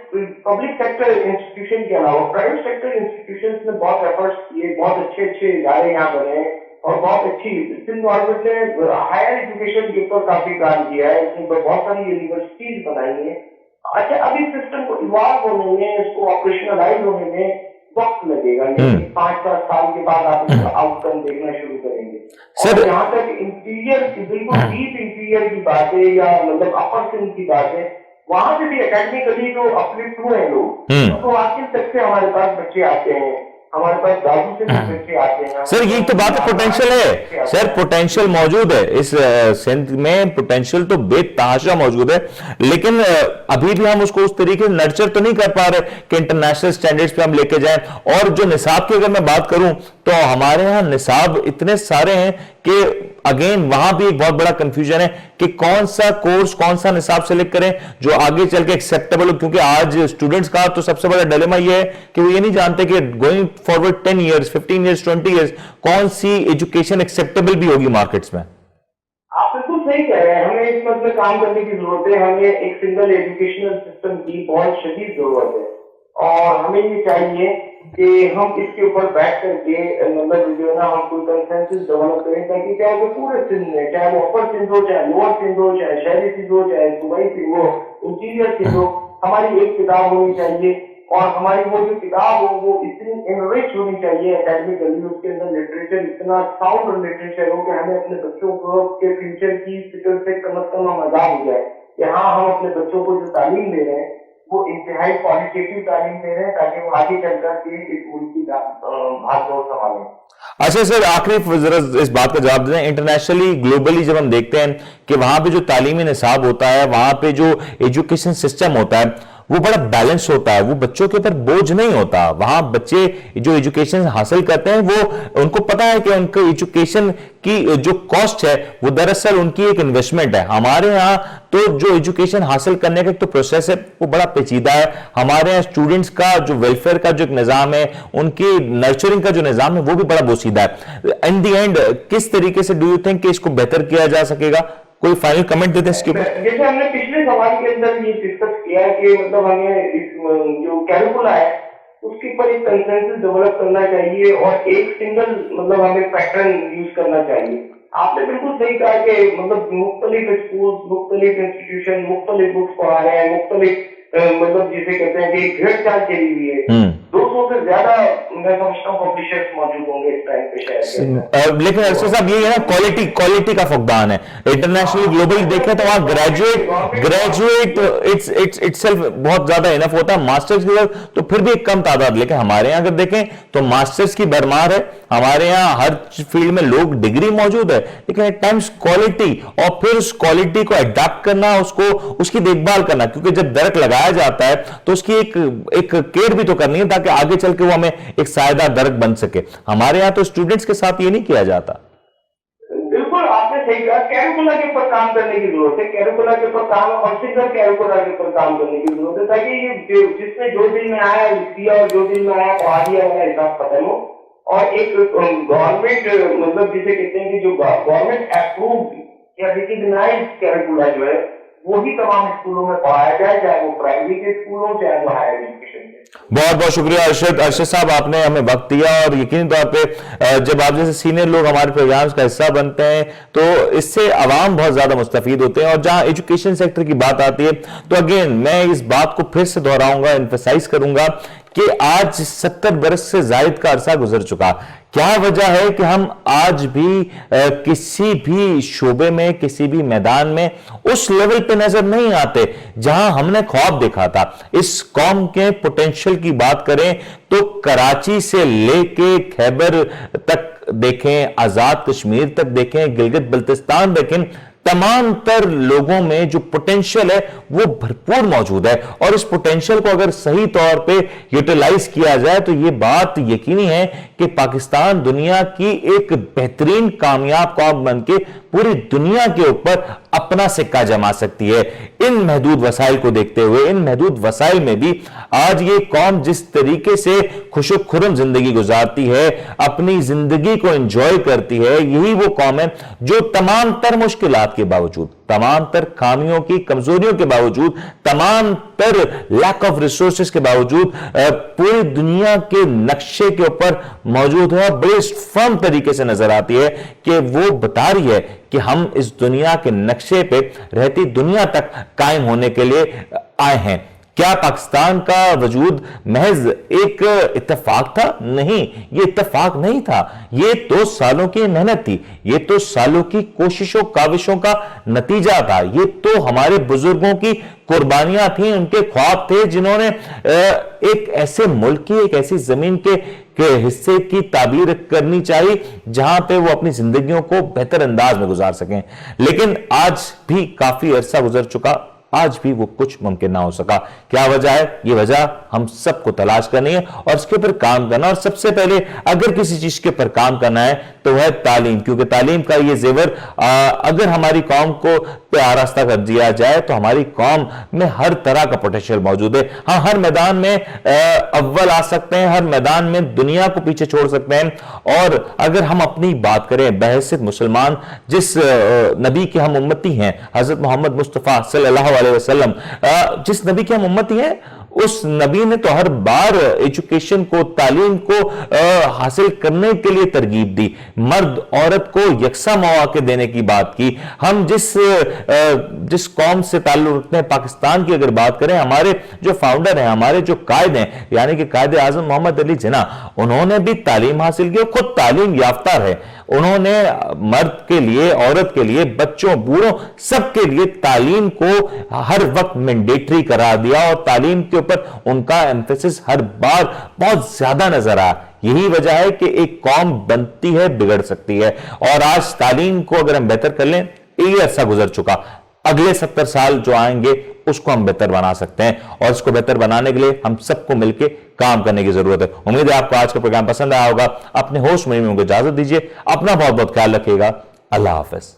public sector institution کے علاوہ پرائیویٹ سیکٹر انسٹیٹیوشنس نے بہت ایفرٹس کیے, بہت اچھے ادارے یہاں بنے اور بہت اچھی سندھ گورنمنٹ نے ہائر ایجوکیشن کے اوپر کافی کام کیا ہے. اس میں بہت ساری یونیورسٹیز بنائی ہیں. اچھا ابھی سسٹم کو ایوالو ہونے میں, اس کو آپریشنلائز ہونے میں وقت لگے گا. 5-7 سال کے بعد آپ اس کا آؤٹ کم دیکھنا شروع کریں گے. اور جہاں تک انٹیریئر کی بالکل ڈیپ انٹیریئر کی بات ہے یا مطلب اپر سندھ کی بات ہے, وہاں سے بھی اکیڈمیکلی جو اپلفٹ ہوئے ہیں لوگ, تو آخر تک سے ہمارے پاس بچے آتے ہیں, ہمارے پاس دادو سے بھی بچے آتے ہیں. سر یہی تو بات ہے, پوٹینشیل ہے سر, پوٹینشیل موجود ہے اس سندھ میں, پوٹینشیل تو بے تحاشا موجود ہے, لیکن ابھی بھی ہم اس کو اس طریقے سے نرچر تو نہیں کر پا رہے کہ انٹرنیشنل سٹینڈرڈز پہ ہم لے کے جائیں. اور جو نصاب کی اگر میں بات کروں تو ہمارے ہاں نصاب اتنے سارے ہیں کہ اگین وہاں بھی ایک بہت بڑا کنفیوژن ہے کہ کون سا کورس کون سا نصاب سلیکٹ کریں جو آگے چل کے ایکسیپٹیبل ہو, کیونکہ آج اسٹوڈنٹس کا تو سب سے بڑا ڈیلیما یہ ہے کہ وہ یہ نہیں جانتے کہ going forward 10 years 15 years 20 years کون سی ایجوکیشن ایکسیپٹیبل بھی ہوگی مارکیٹس میں. آپ بالکل صحیح کہہ رہے ہیں, ہمیں اس پر کام کرنے کی ضرورت ہے. ہمیں ایک سنگل ایجوکیشنل سسٹم کی بہت شدید ضرورت ہے اور ہمیں یہ چاہیے کہ ہم اس کے اوپر بیٹھ کر کے مطلب جو ہے نا ہم کوئی کنسنسس ڈیولپ کریں تاکہ چاہے وہ پورے سندھ میں, چاہے وہ اپر سندھ ہو, چاہے لوور سندھ ہو, چاہے شہری سندھ ہو, چاہے صوبائی سندھ ہو, انٹیریئر سندھ ہو, ہماری ایک کتاب ہونی چاہیے اور ہماری وہ جو کتاب ہو وہ اتنی انریچ ہونی چاہیے اکیڈمیکلی, اس کے اندر لٹریچر اتنا ساؤنڈ لٹریچر ہو کہ ہمیں اپنے بچوں کو کے فیوچر کی فکر سے کم از کم ہم آزاد ہو جائے کہ ہاں ہم اپنے بچوں کو جو تعلیم دے رہے ہیں وہ انتہائی کوالیٹیٹیو تعلیم دے رہے ہیں تاکہ وہ آگے چل کر کے اس ملک کی بھاگ دوڑ سنبھالیں. اچھا سر، آخری ذرا اس بات کا جواب دیں، انٹرنیشنلی گلوبلی جب ہم دیکھتے ہیں کہ وہاں پہ جو تعلیمی نصاب ہوتا ہے، وہاں پہ جو ایجوکیشن سسٹم ہوتا ہے وہ بڑا بیلنس ہوتا ہے، وہ بچوں کے اوپر بوجھ نہیں ہوتا. وہاں بچے جو ایجوکیشن حاصل کرتے ہیں وہ ان کو پتا ہے کہ ان کو ایجوکیشن کی جو کاسٹ ہے وہ دراصل ان کی ایک انویسٹمنٹ ہے. ہمارے ہاں تو جو ایجوکیشن حاصل کرنے کا ایک تو پروسیس ہے وہ بڑا پیچیدہ ہے. ہمارے ہاں اسٹوڈنٹس کا جو ویلفیئر کا جو ایک نظام ہے، ان کی نرچرنگ کا جو نظام ہے وہ بھی بڑا بوسیدہ ہے. ان دی اینڈ کس طریقے سے ڈو یو تھنک کہ اس کو بہتر کیا جا سکے گا؟ کوئی فائنل کمنٹ دیتے ہیں اس کے اوپر؟ جیسے ہم نے پچھلے سوال کے اندر یہ ڈسکس کیا ہے کہ مطلب ہمیں جو کیریکولا ہے اس کے اوپر ایک کنسنسس ڈیولپ کرنا چاہیے اور ایک سنگل مطلب ہمیں پیٹرن یوز کرنا چاہیے. آپ نے بالکل صحیح کہا کہ مطلب مختلف اسکول، مختلف انسٹیٹیوشن مختلف بکس پڑھا رہے ہیں، مختلف مطلب جسے کہتے ہیں کہ گھیڑ چال چلی ہوئی ہے. 200 سے زیادہ میں سمجھتا ہوں پبلشرز موجود ہوں گے اس ٹائم پہ شہر. لیکن ارشد صاحب یہ ہے نا، کوالٹی کا فقدان ہے. انٹرنیشنلی گلوبلی دیکھیں تو وہاں گریجویٹ اٹ سیلف بہت زیادہ انف ہوتا ہے. ماسٹرز کی تو پھر بھی ایک کم تعداد. لیکن ہمارے یہاں اگر دیکھیں تو ماسٹرز کی بھرمار ہے. ہمارے یہاں ہر فیلڈ میں لوگ ڈگری موجود ہے، لیکن ایٹ ٹائمز کوالٹی اور پھر اس کوالٹی کو اڈاپٹ کرنا، اس کی دیکھ بھال کرنا، کیونکہ جب درخت لگایا جاتا ہے تو اس کی ایک کیئر بھی تو کرنی ہے تاکہ آگے چل کے وہ ہمیں ایک سائیدار درخت بن سکے. ہمارے یہاں تو اسٹوڈنٹس کے ساتھ یہ نہیں کیا جاتا. بالکل آپ نے صحیح کہا. کیریکولا کے اوپر کام کرنے کی ضرورت ہے، کیریکولا کے اوپر کام اور سنگل کیریکولا کے اوپر کام کرنے کی ضرورت ہے تاکہ یہ جس نے جو دن میں آیا دیا اور جو دن میں آیا پڑھا دیا والا حساب ختم ہو. اور ایک گورنمنٹ مطلب جسے کہتے ہیں کہ جو گورنمنٹ اپرووڈ یا ریکگنائزڈ کیریکولا جو ہے وہی تمام اسکولوں میں پڑھایا جائے، چاہے وہ پرائمری کے اسکول ہوں چاہے وہ ہائر ایجوکیشن کے. بہت بہت شکریہ ارشد صاحب، آپ نے ہمیں وقت دیا. اور یقینی طور پہ جب آپ جیسے سینئر لوگ ہمارے پروگرامز کا حصہ بنتے ہیں تو اس سے عوام بہت زیادہ مستفید ہوتے ہیں. اور جہاں ایجوکیشن سیکٹر کی بات آتی ہے تو اگین میں اس بات کو پھر سے دہراؤں گا، ایمفسائز کروں گا کہ آج 70 برس سے زائد کا عرصہ گزر چکا. کیا وجہ ہے کہ ہم آج بھی کسی بھی شعبے میں، کسی بھی میدان میں اس لیول پہ نظر نہیں آتے جہاں ہم نے خواب دیکھا تھا. اس قوم کے پوٹینشل کی بات کریں تو کراچی سے لے کے خیبر تک دیکھیں، آزاد کشمیر تک دیکھیں، گلگت بلتستان دیکھیں، تمام تر لوگوں میں جو پوٹینشل ہے وہ بھرپور موجود ہے. اور اس پوٹینشل کو اگر صحیح طور پہ یوٹیلائز کیا جائے تو یہ بات یقینی ہے کہ پاکستان دنیا کی ایک بہترین کامیاب قوم بن کے پوری دنیا کے اوپر اپنا سکہ جما سکتی ہے. ان محدود وسائل کو دیکھتے ہوئے، ان محدود وسائل میں بھی آج یہ قوم جس طریقے سے خوش و خرم زندگی گزارتی ہے، اپنی زندگی کو انجوائے کرتی ہے، یہی وہ قوم ہے جو تمام تر مشکلات کے باوجود، تمام تر خامیوں کی، کمزوریوں کے باوجود، تمام تر لیک آف ریسورسز کے باوجود پوری دنیا کے نقشے کے اوپر موجود ہے اور بڑے فرم طریقے سے نظر آتی ہے کہ وہ بتا رہی ہے کہ ہم اس دنیا کے نقشے پہ رہتی دنیا تک قائم ہونے کے لیے آئے ہیں. کیا پاکستان کا وجود محض ایک اتفاق تھا؟ نہیں، یہ اتفاق نہیں تھا. یہ تو سالوں کی محنت تھی، یہ تو سالوں کی کوششوں کاوشوں کا نتیجہ تھا. یہ تو ہمارے بزرگوں کی قربانیاں تھیں، ان کے خواب تھے جنہوں نے ایک ایسے ملک کی، ایک ایسی زمین کے حصے کی تعبیر کرنی چاہیے جہاں پہ وہ اپنی زندگیوں کو بہتر انداز میں گزار سکیں. لیکن آج بھی کافی عرصہ گزر چکا، آج بھی وہ کچھ ممکن نہ ہو سکا. کیا وجہ ہے؟ یہ وجہ ہم سب کو تلاش کرنی ہے اور اس کے اوپر کام کرنا. اور سب سے پہلے اگر کسی چیز کے اوپر کام کرنا ہے تو وہ ہے تعلیم، کیونکہ تعلیم کا یہ زیور اگر ہماری قوم کو پہ آراستہ کر دیا جائے تو ہماری قوم میں ہر طرح کا پوٹینشل موجود ہے. ہاں، ہر میدان میں اول آ سکتے ہیں، ہر میدان میں دنیا کو پیچھے چھوڑ سکتے ہیں. اور اگر ہم اپنی بات کریں بحیثیت مسلمان، جس نبی کے ہم امتی ہیں، حضرت محمد مصطفیٰ صلی اللہ علیہ وسلم، جس نبی کے ہم امتی ہیں، اس نبی نے تو ہر بار ایجوکیشن کو، تعلیم کو حاصل کرنے کے لیے ترغیب دی، مرد عورت کو یکساں مواقع دینے کی بات کی. ہم جس قوم سے تعلق رکھتے ہیں، پاکستان کی اگر بات کریں، ہمارے جو فاؤنڈر ہیں، ہمارے جو قائد ہیں، یعنی کہ قائد اعظم محمد علی جناح، انہوں نے بھی تعلیم حاصل کی، خود تعلیم یافتہ ہے. انہوں نے مرد کے لیے، عورت کے لیے، بچوں، بوڑھوں، سب کے لیے تعلیم کو ہر وقت مینڈیٹری کرا دیا اور تعلیم کے اوپر ان کا ایمفیسس ہر بار بہت زیادہ نظر آیا۔ یہی وجہ ہے کہ ایک قوم بنتی ہے، بگڑ سکتی ہے، اور آج تعلیم کو اگر ہم بہتر کر لیں، یہ عرصہ گزر چکا، اگلے 70 سال جو آئیں گے اس کو ہم بہتر بنا سکتے ہیں، اور اس کو بہتر بنانے کے لیے ہم سب کو مل کے کام کرنے کی ضرورت ہے۔ امید ہے آپ کو آج کا پروگرام پسند آیا ہوگا۔ اپنے ہوسٹ میں کو اجازت دیجیے، اپنا بہت بہت خیال رکھیے گا۔ اللہ حافظ۔